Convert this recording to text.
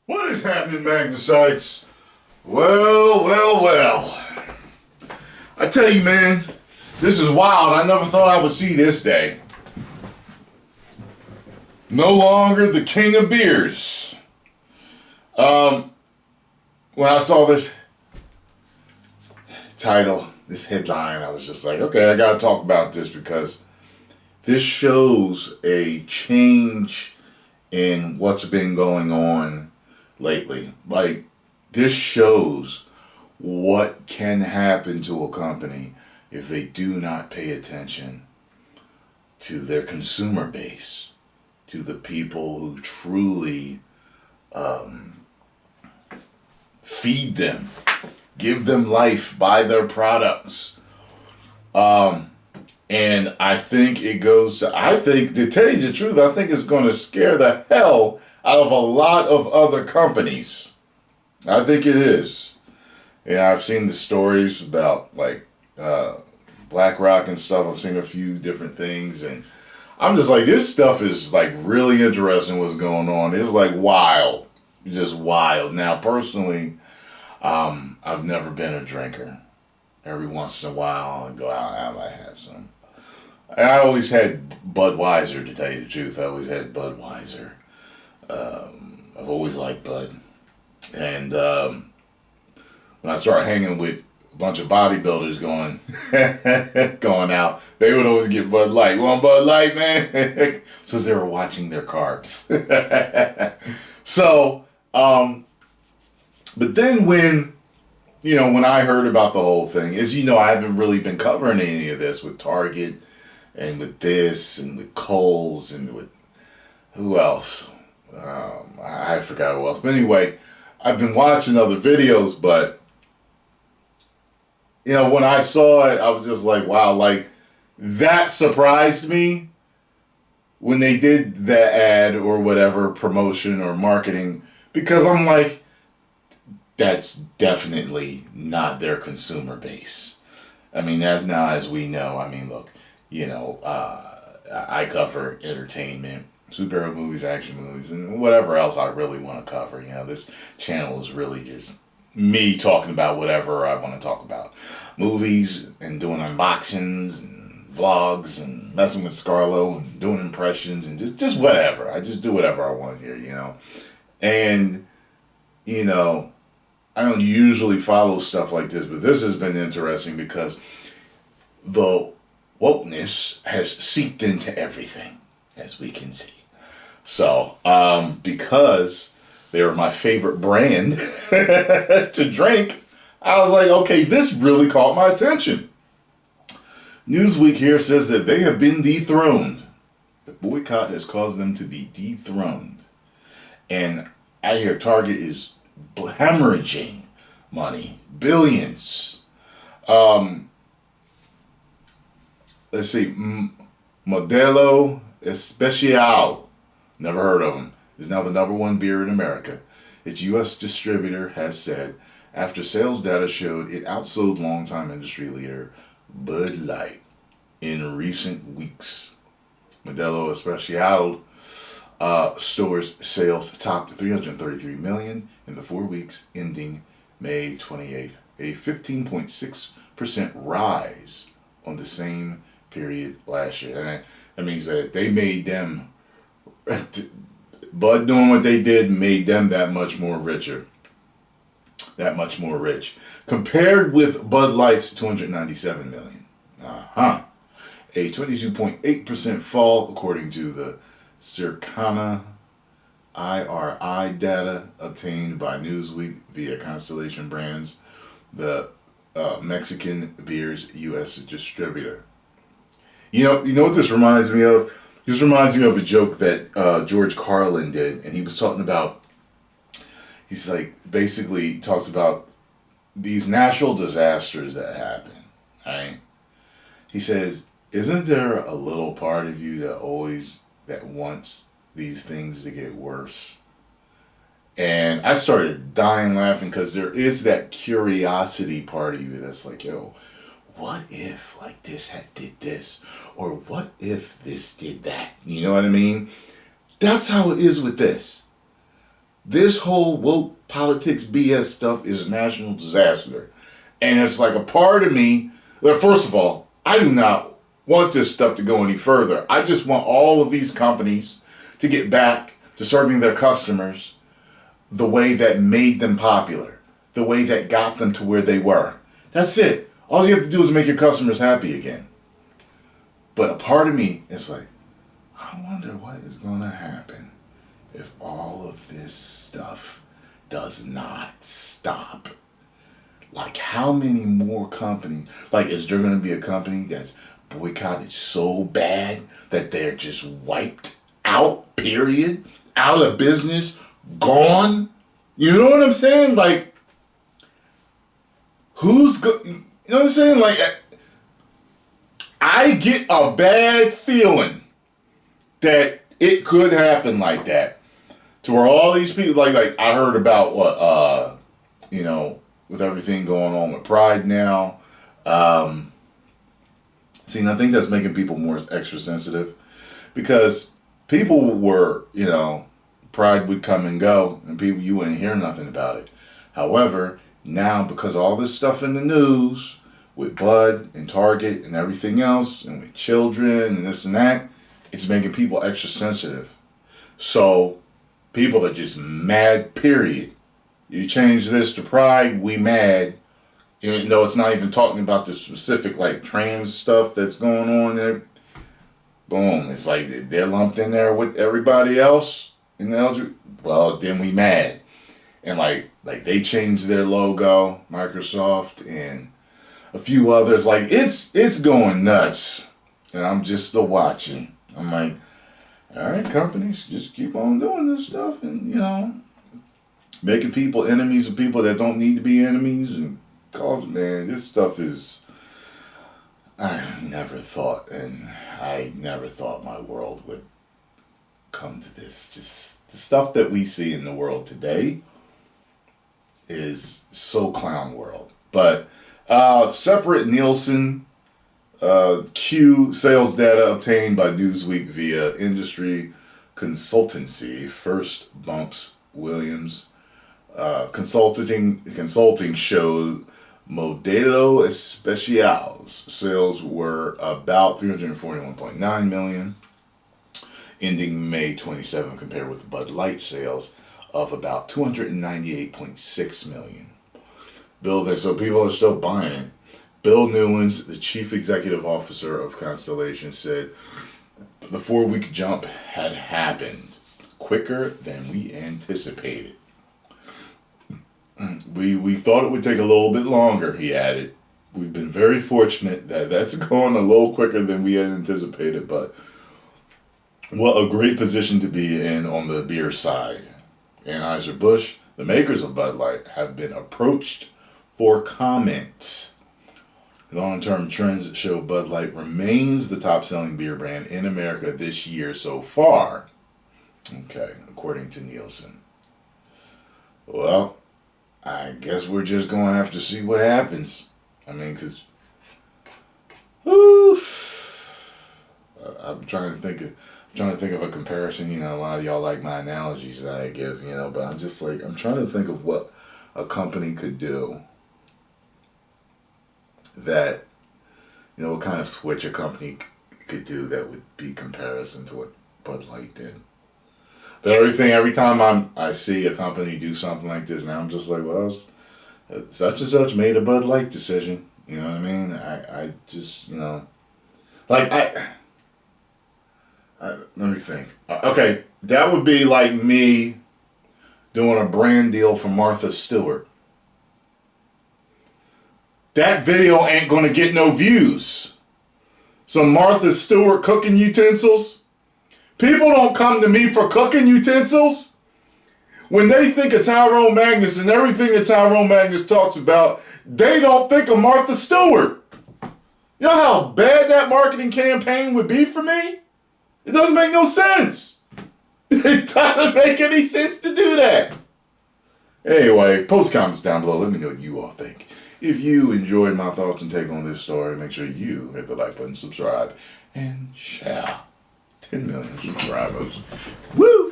What is happening, Magnusites? Well. I tell you, man, this is wild. I never thought I would see this day. No longer the king of beers. When I saw this title, this headline, I was just like, okay, I gotta talk about this because this shows a change in what's been going on lately. Like, this shows what can happen to a company if they do not pay attention to their consumer base, to the people who truly feed them, give them life, buy their products. And I think to tell you the truth, I think it's going to scare the hell out of a lot of other companies. I think it is. Yeah, I've seen the stories about like BlackRock and stuff. I've seen a few different things, and I'm just like, this stuff is like really interesting. What's going on? It's like wild, it's just wild. Now, personally, I've never been a drinker. Every once in a while, I go out and I had some. And I always had Budweiser, to tell you the truth. I always had Budweiser. I've always liked Bud. And when I started hanging with a bunch of bodybuilders going out, they would always get Bud Light. You want Bud Light, man? Since they were watching their carbs. So, but then when I heard about the whole thing, I haven't really been covering any of this with Target and with this and with Kohl's and with who else? I forgot who else. But anyway, I've been watching other videos, but when I saw it, I was just like, wow, like that surprised me when they did the ad or whatever, promotion or marketing, because I'm like, that's definitely not their consumer base. I mean, as we know, I mean, look, I cover entertainment, superhero movies, action movies, and whatever else I really want to cover. This channel is really just me talking about whatever I want to talk about. Movies and doing unboxings and vlogs and messing with Scarlo and doing impressions and just whatever. I just do whatever I want here, And, I don't usually follow stuff like this, but this has been interesting because the wokeness has seeped into everything, as we can see. So, because they're my favorite brand to drink, I was like, okay, this really caught my attention. Newsweek here says that they have been dethroned. The boycott has caused them to be dethroned. And I hear Target is hemorrhaging money, billions. Let's see, Modelo Especial, never heard of them, is now the number one beer in America. Its U.S. distributor has said after sales data showed it outsold longtime industry leader Bud Light in recent weeks. Modelo Especial stores sales topped 333 million in the 4 weeks ending May 28th, a 15.6% rise on the same period last year. And that means that they made them, Bud doing what they did made them that much more richer. That much more rich. Compared with Bud Light's 297 million. A 22.8% fall according to the Circana IRI data obtained by Newsweek via Constellation Brands, the Mexican beer's U.S. distributor. You know what this reminds me of? This reminds me of a joke that George Carlin did, and he was talking about, he's like, basically talks about these natural disasters that happen, right? He says, isn't there a little part of you that wants these things to get worse? And I started dying laughing because there is that curiosity part of you that's like, yo, what if like this did this? Or what if this did that? You know what I mean? That's how it is with this. This whole woke politics BS stuff is a national disaster. And it's like a part of me, well, first of all, I do not want this stuff to go any further. I just want all of these companies to get back to serving their customers the way that made them popular, the way that got them to where they were. That's it. All you have to do is make your customers happy again. But a part of me is like, I wonder what is going to happen if all of this stuff does not stop. Like, how many more companies? Like, is there going to be a company that's boycotted so bad that they're just wiped out, period? Out of business? Gone? You know what I'm saying? Like, you know what I'm saying? Like, I get a bad feeling that it could happen like that. To where all these people, like I heard about what, with everything going on with Pride now. See, and I think that's making people more extra sensitive. Because people were, Pride would come and go, and people, you wouldn't hear nothing about it. However, now, because all this stuff in the news, with Bud and Target and everything else, and with children and this and that, it's making people extra sensitive. So, people are just mad, period. You change this to Pride, we mad. Even though it's not even talking about the specific, like, trans stuff that's going on there. Boom, it's like they're lumped in there with everybody else in the LGBT. Well, then we mad. And like they changed their logo, Microsoft, and a few others. Like, it's going nuts. And I'm just still watching. I'm like, all right, companies, just keep on doing this stuff and, making people enemies of people that don't need to be enemies. And man, this stuff is, I never thought my world would come to this. Just the stuff that we see in the world today is so clown world. But separate Nielsen Q sales data obtained by Newsweek via industry consultancy first bumps Williams. Consulting showed Modelo Especial's sales were about 341.9 million, ending May 27, compared with Bud Light sales of about 298.6 million. So people are still buying it. Bill Newlands, the chief executive officer of Constellation, said the 4-week jump had happened quicker than we anticipated. We thought it would take a little bit longer, he added. We've been very fortunate that that's going a little quicker than we had anticipated, but what a great position to be in on the beer side. Anheuser-Busch, the makers of Bud Light, have been approached for comment. Long-term trends show Bud Light remains the top-selling beer brand in America this year so far. Okay, according to Nielsen. Well, I guess we're just going to have to see what happens. I mean, because, I'm trying to think of a comparison. A lot of y'all like my analogies that I give, but I'm just like, I'm trying to think of what a company could do that, what kind of switch a company could do that would be comparison to what Bud Light did. But every time I see a company do something like this, now I'm just like, well, such and such made a Bud Light decision. You know what I mean? I just, let me think. Okay, that would be like me doing a brand deal for Martha Stewart. That video ain't gonna get no views. Some Martha Stewart cooking utensils. People don't come to me for cooking utensils. When they think of Tyrone Magnus and everything that Tyrone Magnus talks about, they don't think of Martha Stewart. You know how bad that marketing campaign would be for me? It doesn't make no sense. It doesn't make any sense to do that. Anyway, post comments down below. Let me know what you all think. If you enjoyed my thoughts and take on this story, make sure you hit the like button, subscribe, and share. 10 million subscribers. Woo!